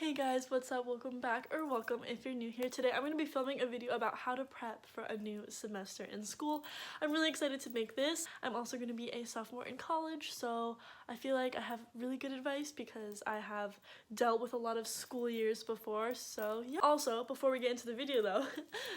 Hey guys, what's up? Welcome back, or welcome if you're new here. Today I'm going to be filming a video about how to prep for a new semester in school. I'm really excited to make this. I'm also going to be a sophomore in college, so I feel like I have really good advice because I have dealt with a lot of school years before, so yeah. Also, before we get into the video though,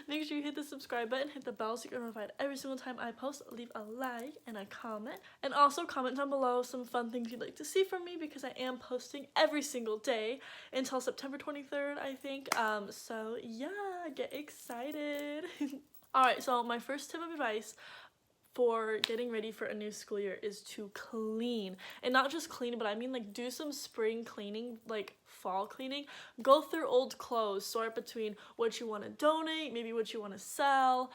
make sure you hit the subscribe button, hit the bell so you're notified every single time I post, leave a like and a comment, and also comment down below some fun things you'd like to see from me because I am posting every single day until September 23rd, I think. So yeah, get excited. Alright, so my first tip of advice for getting ready for a new school year is to clean. And not just clean, but I mean like do some spring cleaning, like fall cleaning. Go through old clothes, sort between what you want to donate, maybe what you want to sell,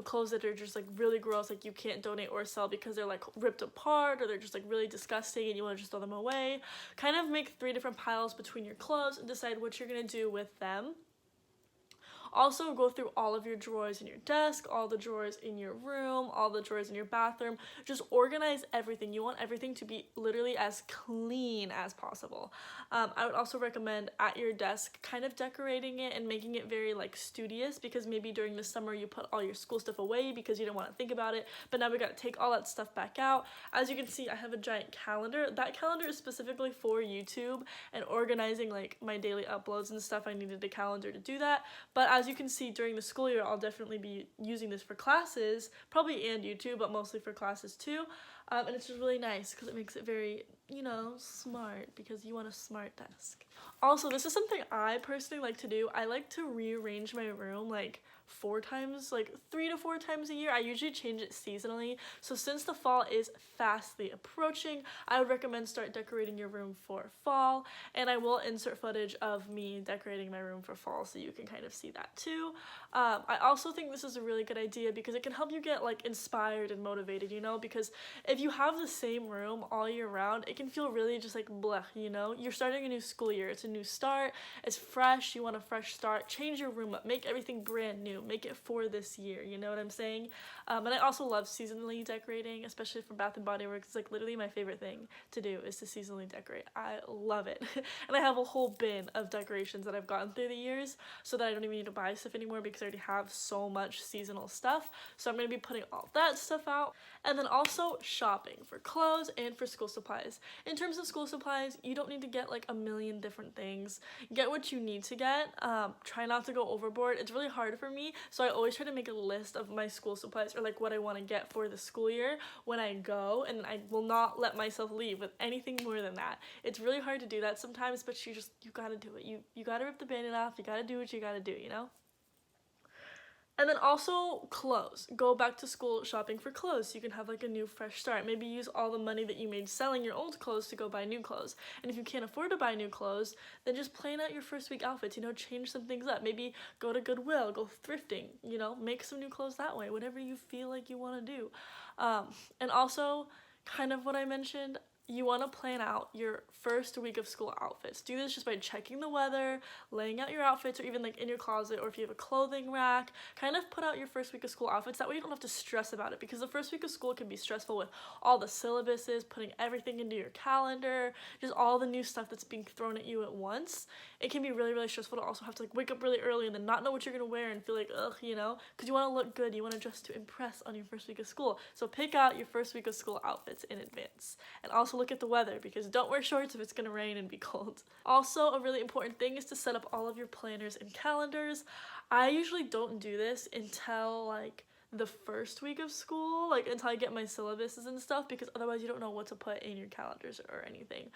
clothes that are just like really gross, like you can't donate or sell because they're like ripped apart or they're just like really disgusting and you want to just throw them away. Kind of make 3 different piles between your clothes and decide what you're going to do with them. Also, go through all of your drawers in your desk, all the drawers in your room, all the drawers in your bathroom. Just organize everything. You want everything to be literally as clean as possible. I would also recommend at your desk kind of decorating it and making it very like studious, because maybe during the summer you put all your school stuff away because you didn't want to think about it, but now we got to take all that stuff back out. As you can see, I have a giant calendar. That calendar is specifically for YouTube and organizing like my daily uploads and stuff. I needed a calendar to do that, but as you can see, during the school year, I'll definitely be using this for classes, probably and YouTube, but mostly for classes too. And it's just really nice because it makes it very, smart, because you want a smart desk. Also, this is something I personally like to do. I like to rearrange my room like 3 to 4 times a year. I usually change it seasonally. So since the fall is fastly approaching, I would recommend start decorating your room for fall. And I will insert footage of me decorating my room for fall so you can kind of see that too. I also think this is a really good idea because it can help you get like inspired and motivated, because if you have the same room all year round, it can feel really just like bleh, You're starting a new school year. It's a new start. It's fresh. You want a fresh start. Change your room up. Make everything brand new. Make it for this year. You know what I'm saying? And I also love seasonally decorating, especially for Bath and Body Works. It's like literally my favorite thing to do is to seasonally decorate. I love it. And I have a whole bin of decorations that I've gotten through the years so that I don't even need to buy stuff anymore because I already have so much seasonal stuff. So I'm going to be putting all that stuff out. And then also shopping for clothes and for school supplies. In terms of school supplies, you don't need to get like a million different things. Get what you need to get. Try not to go overboard. It's really hard for me, so I always try to make a list of my school supplies or like what I want to get for the school year when I go, and I will not let myself leave with anything more than that. It's really hard to do that sometimes, but you gotta do it. You gotta rip the band-aid off. You gotta do what you gotta do, And then also clothes. Go back to school shopping for clothes so you can have like a new fresh start. Maybe use all the money that you made selling your old clothes to go buy new clothes. And if you can't afford to buy new clothes, then just plan out your first week outfits, change some things up. Maybe go to Goodwill, go thrifting, make some new clothes that way, whatever you feel like you want to do. And also, kind of what I mentioned, you want to plan out your first week of school outfits. Do this just by checking the weather, laying out your outfits, or even like in your closet, or if you have a clothing rack, kind of put out your first week of school outfits. That way you don't have to stress about it, because the first week of school can be stressful with all the syllabuses, putting everything into your calendar, just all the new stuff that's being thrown at you at once. It can be really, really stressful to also have to like wake up really early and then not know what you're going to wear and feel like, ugh, because you want to look good. You want to dress to impress on your first week of school. So pick out your first week of school outfits in advance. And also look at the weather, because don't wear shorts if it's going to rain and be cold. Also, a really important thing is to set up all of your planners and calendars. I usually don't do this until like the first week of school, like until I get my syllabuses and stuff, because otherwise you don't know what to put in your calendars or anything.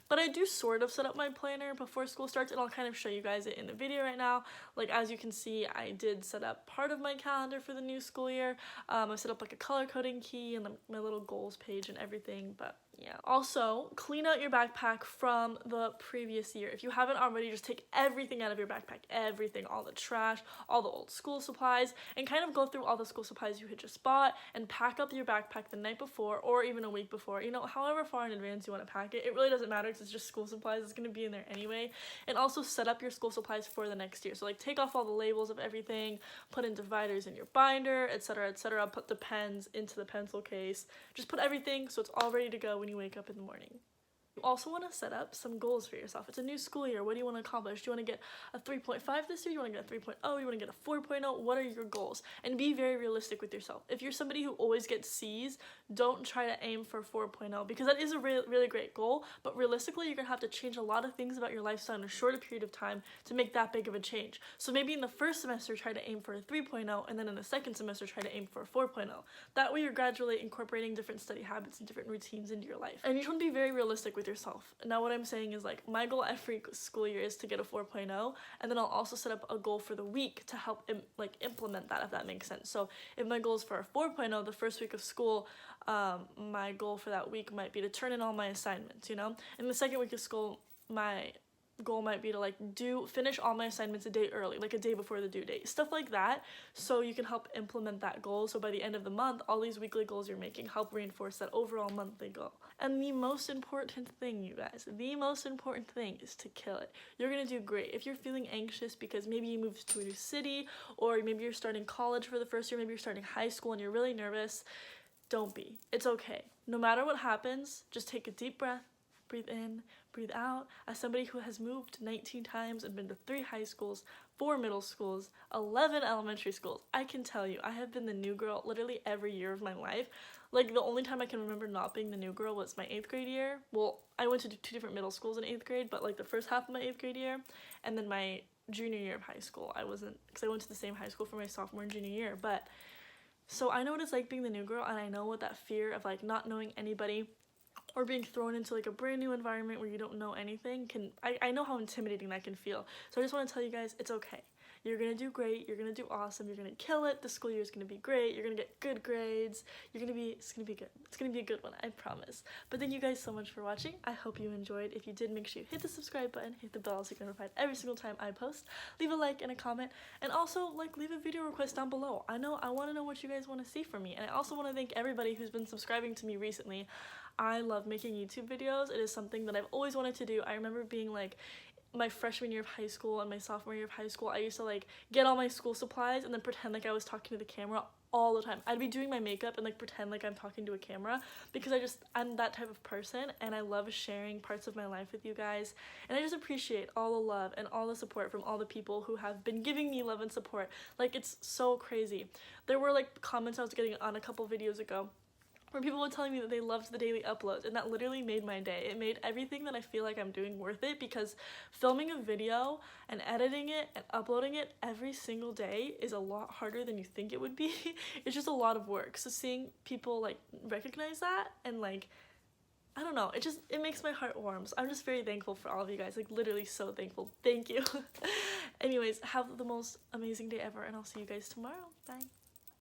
But I do sort of set up my planner before school starts, and I'll kind of show you guys it in the video right now. Like as you can see, I did set up part of my calendar for the new school year. I set up like a color coding key and my little goals page and everything, but yeah. Also, clean out your backpack from the previous year. If you haven't already, just take everything out of your backpack, everything, all the trash, all the old school supplies, and kind of go through all the school supplies you had just bought and pack up your backpack the night before or even a week before, however far in advance you want to pack it. It really doesn't matter because it's just school supplies. It's going to be in there anyway. And also set up your school supplies for the next year. So like take off all the labels of everything, put in dividers in your binder, etc., etc. Put the pens into the pencil case. Just put everything so it's all ready to go when you wake up in the morning. You also want to set up some goals for yourself. It's a new school year. What do you want to accomplish? Do you want to get a 3.5 this year? Do you want to get a 3.0? Do you want to get a 4.0? What are your goals? And be very realistic with yourself. If you're somebody who always gets C's, don't try to aim for 4.0 because that is a really great goal, but realistically you're going to have to change a lot of things about your lifestyle in a shorter period of time to make that big of a change. So maybe in the first semester try to aim for a 3.0 and then in the second semester try to aim for a 4.0. That way you're gradually incorporating different study habits and different routines into your life. And you want to be very realistic with yourself. Now what I'm saying is like my goal every school year is to get a 4.0, and then I'll also set up a goal for the week to help implement that, if that makes sense. So if my goal is for a 4.0 the first week of school, my goal for that week might be to turn in all my assignments, you know? In the second week of school, my goal might be to finish all my assignments a day early, like a day before the due date, stuff like that, so you can help implement that goal. So by the end of the month, all these weekly goals you're making help reinforce that overall monthly goal. And the most important thing, you guys, the most important thing is to kill it. You're gonna do great. If you're feeling anxious because maybe you moved to a new city, or maybe you're starting college for the first year, maybe you're starting high school and you're really nervous, don't be. It's okay. No matter what happens, just take a deep breath, breathe in, breathe out. As somebody who has moved 19 times and been to 3 high schools, 4 middle schools, 11 elementary schools, I can tell you, I have been the new girl literally every year of my life. Like, the only time I can remember not being the new girl was my 8th grade year. Well, I went to 2 different middle schools in 8th grade, but like the first half of my 8th grade year, and then my junior year of high school, I wasn't, because I went to the same high school for my sophomore and junior year. But so I know what it's like being the new girl, and I know what that fear of like not knowing anybody or being thrown into like a brand new environment where you don't know anything I know how intimidating that can feel. So I just want to tell you guys, it's okay. You're gonna do great, you're gonna do awesome, you're gonna kill it, the school year is gonna be great, you're gonna get good grades, it's gonna be good. It's gonna be a good one, I promise. But thank you guys so much for watching. I hope you enjoyed. If you did, make sure you hit the subscribe button, hit the bell so you get notified every single time I post. Leave a like and a comment, and also like leave a video request down below. I want to know what you guys want to see from me, and I also want to thank everybody who's been subscribing to me recently. I love making YouTube videos. It is something that I've always wanted to do. I remember being like my freshman year of high school and my sophomore year of high school, I used to like get all my school supplies and then pretend like I was talking to the camera all the time. I'd be doing my makeup and like pretend like I'm talking to a camera because I'm that type of person, and I love sharing parts of my life with you guys, and I just appreciate all the love and all the support from all the people who have been giving me love and support. Like, it's so crazy. There were like comments I was getting on a couple videos ago where people were telling me that they loved the daily uploads, and that literally made my day. It made everything that I feel like I'm doing worth it, because filming a video and editing it and uploading it every single day is a lot harder than you think it would be. It's just a lot of work. So seeing people like recognize that and like, I don't know, it makes my heart warm. So I'm just very thankful for all of you guys, like literally so thankful. Thank you. Anyways, have the most amazing day ever, and I'll see you guys tomorrow. Bye.